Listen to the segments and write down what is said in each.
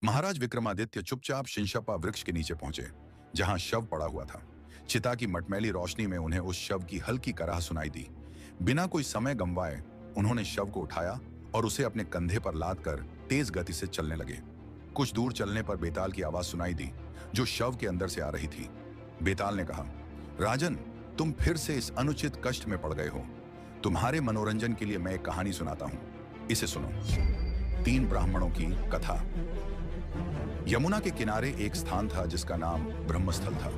महाराज विक्रमादित्य चुपचाप शिंशप्पा वृक्ष के नीचे पहुंचे, जहां शव पड़ा हुआ था। चिता की मटमैली रोशनी में उन्हें उस शव की हल्की कराह सुनाई दी। बिना कोई समय गंवाए उन्होंने शव को उठाया और उसे अपने कंधे पर लाद कर तेज गति से चलने लगे। कुछ दूर चलने पर बेताल की आवाज सुनाई दी, जो शव के अंदर से आ रही थी। बेताल ने कहा, राजन, तुम फिर से इस अनुचित कष्ट में पड़ गए हो। तुम्हारे मनोरंजन के लिए मैं एक कहानी सुनाता हूं, इसे सुनो। 3 ब्राह्मणों की कथा। यमुना के किनारे एक स्थान था जिसका नाम ब्रह्मस्थल था।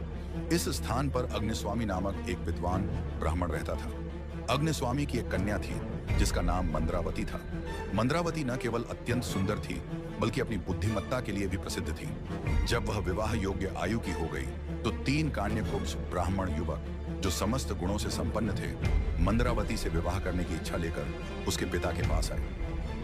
इस स्थान पर अग्निस्वामी नामक एक विद्वान ब्राह्मण रहता था। अग्निस्वामी की एक कन्या थी जिसका नाम मंद्रावती था। मंद्रावती न केवल अत्यंत सुंदर थी, बल्कि अपनी बुद्धिमत्ता के लिए भी प्रसिद्ध थी। जब वह विवाह योग्य आयु की हो गई तो 3 कान्यकुब्ज ब्राह्मण युवक, जो समस्त गुणों से संपन्न थे, मंद्रावती से विवाह करने की इच्छा लेकर उसके पिता के पास आए।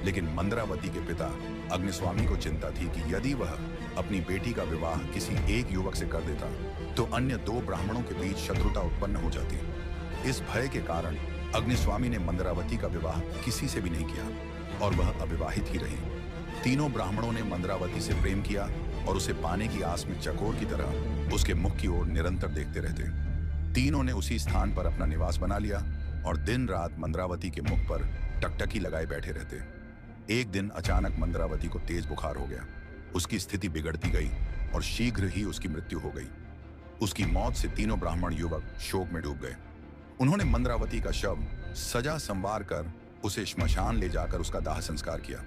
लेकिन मंद्रावती के पिता अग्निस्वामी को चिंता थी कि यदि वह अपनी बेटी का विवाह किसी एक युवक से कर देता तो अन्य 2 ब्राह्मणों के बीच शत्रुता उत्पन्न हो जाती। इस भय के कारण अग्निस्वामी ने मंद्रावती का विवाह किसी से भी नहीं किया और वह अविवाहित ही रही। तीनों ब्राह्मणों ने मंद्रावती से प्रेम किया और उसे पाने की आस में चकोर की तरह उसके मुख की ओर निरंतर देखते रहते। तीनों ने उसी स्थान पर अपना निवास बना लिया और दिन रात मंद्रावती के मुख पर टकटकी लगाए बैठे रहते। एक दिन अचानक मंद्रावती को तेज बुखार हो गया। उसकी स्थिति बिगड़ती गई और शीघ्र ही उसकी मृत्यु हो गई। उसकी मौत से तीनों ब्राह्मण युवक शोक में डूब गए। उन्होंने मंद्रावती का शव सजा संवार कर उसे श्मशान ले जाकर उसका दाह संस्कार किया।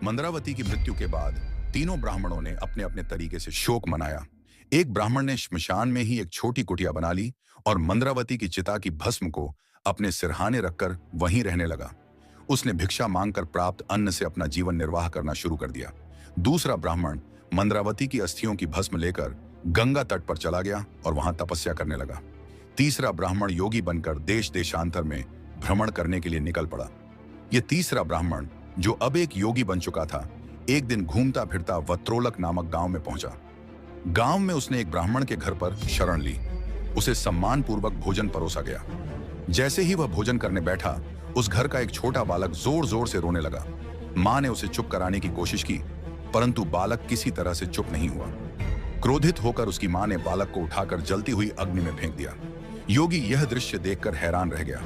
मंद्रावती की मृत्यु के बाद तीनों ब्राह्मणों ने अपने अपने तरीके से शोक मनाया। एक ब्राह्मण ने श्मशान में ही एक छोटी कुटिया बना ली और मंद्रावती की चिता की भस्म को अपने सिरहाने रखकर वहीं रहने लगा। उसने भिक्षा मांगकर प्राप्त अन्न से अपना जीवन निर्वाह करना शुरू कर दिया। दूसरा ब्राह्मण मंद्रावती की अस्थियों की भस्म लेकर गंगा तट पर चला गया और वहां तपस्या करने लगा। तीसरा ब्राह्मण योगी बनकर देश देशांतर में भ्रमण करने के लिए निकल पड़ा। यह तीसरा ब्राह्मण, जो अब एक योगी बन चुका था, एक दिन घूमता फिरता वत्रोलक नामक गांव में पहुंचा। गांव में उसने एक ब्राह्मण के घर पर शरण ली। उसे सम्मानपूर्वक भोजन परोसा गया। जैसे ही वह भोजन करने बैठा, उस घर का एक छोटा बालक जोर जोर से रोने लगा। मां ने उसे चुप कराने की कोशिश की, परंतु बालक किसी तरह से चुप नहीं हुआ। क्रोधित होकर उसकी मां ने बालक को उठाकर जलती हुई अग्नि में फेंक दिया। योगी यह दृश्य देखकर हैरान रह गया।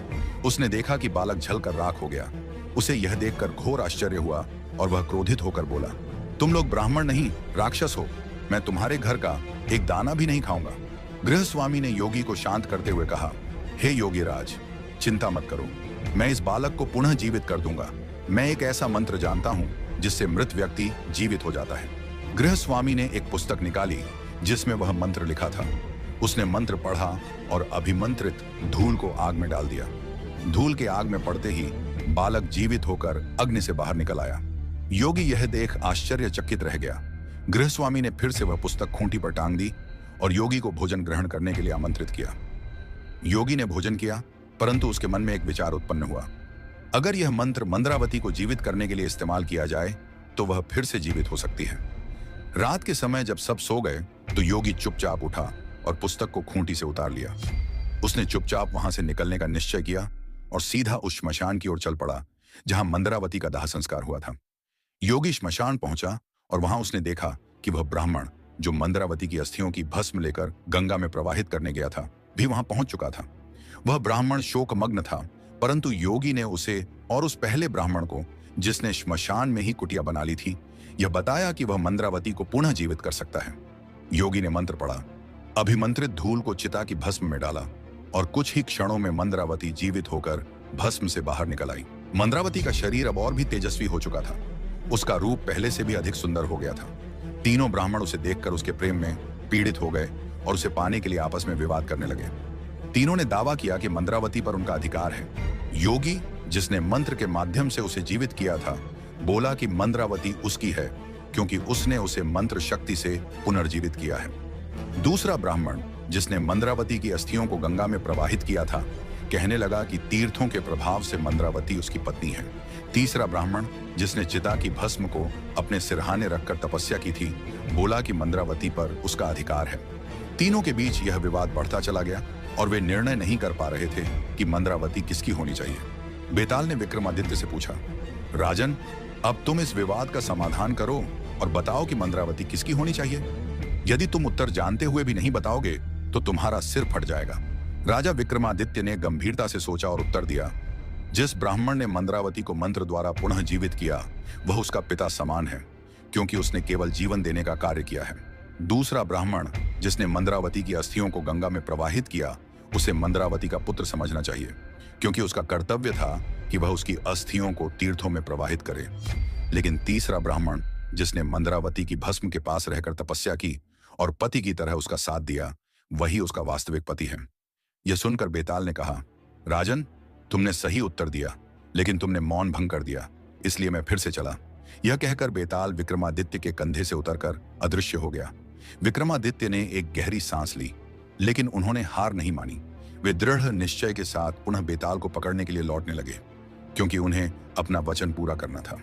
उसने देखा कि बालक जलकर राख हो गया। उसे यह देखकर घोर आश्चर्य हुआ और वह क्रोधित होकर बोला, तुम लोग ब्राह्मण नहीं, राक्षस हो। मैं तुम्हारे घर का एक दाना भी नहीं खाऊंगा। गृहस्वामी ने योगी को शांत करते हुए कहा, हे योगीराज, चिंता मत करो, मैं इस बालक को पुनः जीवित कर दूंगा। मैं एक ऐसा मंत्र जानता हूं जिससे मृत व्यक्ति जीवित हो जाता है। गृहस्वामी ने एक पुस्तक निकाली जिसमें वह मंत्र लिखा था। उसने मंत्र पढ़ा और अभिमंत्रित धूल को आग में डाल दिया। धूल के आग में पड़ते ही बालक जीवित होकर अग्नि से बाहर निकल आया। योगी यह देख आश्चर्यचकित रह गया। गृहस्वामी ने फिर से वह पुस्तक खूंटी पर टांग दी और योगी को भोजन ग्रहण करने के लिए आमंत्रित किया। योगी ने भोजन किया, परंतु उसके मन में एक विचार उत्पन्न हुआ। अगर यह मंत्र मंद्रावती को जीवित करने के लिए इस्तेमाल किया जाए तो वह फिर से जीवित हो सकती है। रात के समय जब सब सो गए तो योगी चुपचाप उठा और पुस्तक को खूंटी से उतार लिया। उसने चुपचाप वहां से निकलने का निश्चय किया और सीधा उस श्मशान की ओर चल पड़ा जहां मंद्रावती का दाह संस्कार हुआ था। योगी श्मशान पहुंचा और वहां उसने देखा कि वह ब्राह्मण, जो मंद्रावती की अस्थियों की भस्म लेकर गंगा में प्रवाहित करने गया था, भी वहां पहुंच चुका था। वह ब्राह्मण शोकमग्न था, परंतु योगी ने उसे और उस पहले ब्राह्मण को, जिसने श्मशान में ही कुटिया बना ली थी, यह बताया कि वह मंद्रावती को पुनः जीवित कर सकता है। योगी ने मंत्र पढ़ा, अभिमंत्रित धूल को चिता की भस्म में डाला और कुछ ही क्षणों में मंद्रावती जीवित होकर भस्म से बाहर निकल आई। मंद्रावती का शरीर अब और भी तेजस्वी हो चुका था। उसका रूप पहले से भी अधिक सुंदर हो गया था। तीनों ब्राह्मण उसे देखकर उसके प्रेम में पीड़ित हो गए और उसे पाने के लिए आपस में विवाद करने लगे। तीनों ने दावा किया कि मंद्रावती पर उनका अधिकार है। योगी, जिसने मंत्र के माध्यम से उसे जीवित किया था, बोला कि मंद्रावती उसकी है क्योंकि उसने उसे मंत्र शक्ति से पुनर्जीवित किया है। दूसरा ब्राह्मण, जिसने मंद्रावती की अस्थियों को गंगा में प्रवाहित किया था, कहने लगा कि तीर्थों के प्रभाव से मंद्रावती उसकी पत्नी है। तीसरा ब्राह्मण, जिसने चिता की भस्म को अपने सिरहाने रखकर तपस्या की थी, बोला कि मंद्रावती पर उसका अधिकार है। तीनों के बीच यह विवाद बढ़ता चला गया और वे निर्णय नहीं कर पा रहे थे कि मंद्रावती किसकी होनी चाहिए। बेताल ने विक्रमादित्य से पूछा, राजन, अब तुम इस विवाद का समाधान करो और बताओ कि मंद्रावती किसकी होनी चाहिए। यदि तुम उत्तर जानते हुए भी नहीं बताओगे तो तुम्हारा सिर फट जाएगा। राजा विक्रमादित्य ने गंभीरता से सोचा और उत्तर दिया, जिस ब्राह्मण ने मंद्रावती को मंत्र द्वारा पुनः जीवित किया वह उसका पिता समान है, क्योंकि उसने केवल जीवन देने का कार्य किया है। दूसरा ब्राह्मण जिसने मंद्रावती की अस्थियों को गंगा में प्रवाहित किया उसे मंद्रावती का पुत्र समझना चाहिए, क्योंकि उसका कर्तव्य था कि वह उसकी अस्थियों को तीर्थों में प्रवाहित करे। लेकिन तीसरा ब्राह्मण जिसने मंद्रावती की भस्म के पास रहकर तपस्या की और पति की तरह उसका साथ दिया, वही उसका वास्तविक पति है। यह सुनकर बेताल ने कहा, राजन, तुमने सही उत्तर दिया, लेकिन तुमने मौन भंग कर दिया, इसलिए मैं फिर से चला। यह कहकर बेताल विक्रमादित्य के कंधे से उतरकर अदृश्य हो गया। विक्रमादित्य ने एक गहरी सांस ली, लेकिन उन्होंने हार नहीं मानी। वे दृढ़ निश्चय के साथ पुनः बेताल को पकड़ने के लिए लौटने लगे, क्योंकि उन्हें अपना वचन पूरा करना था।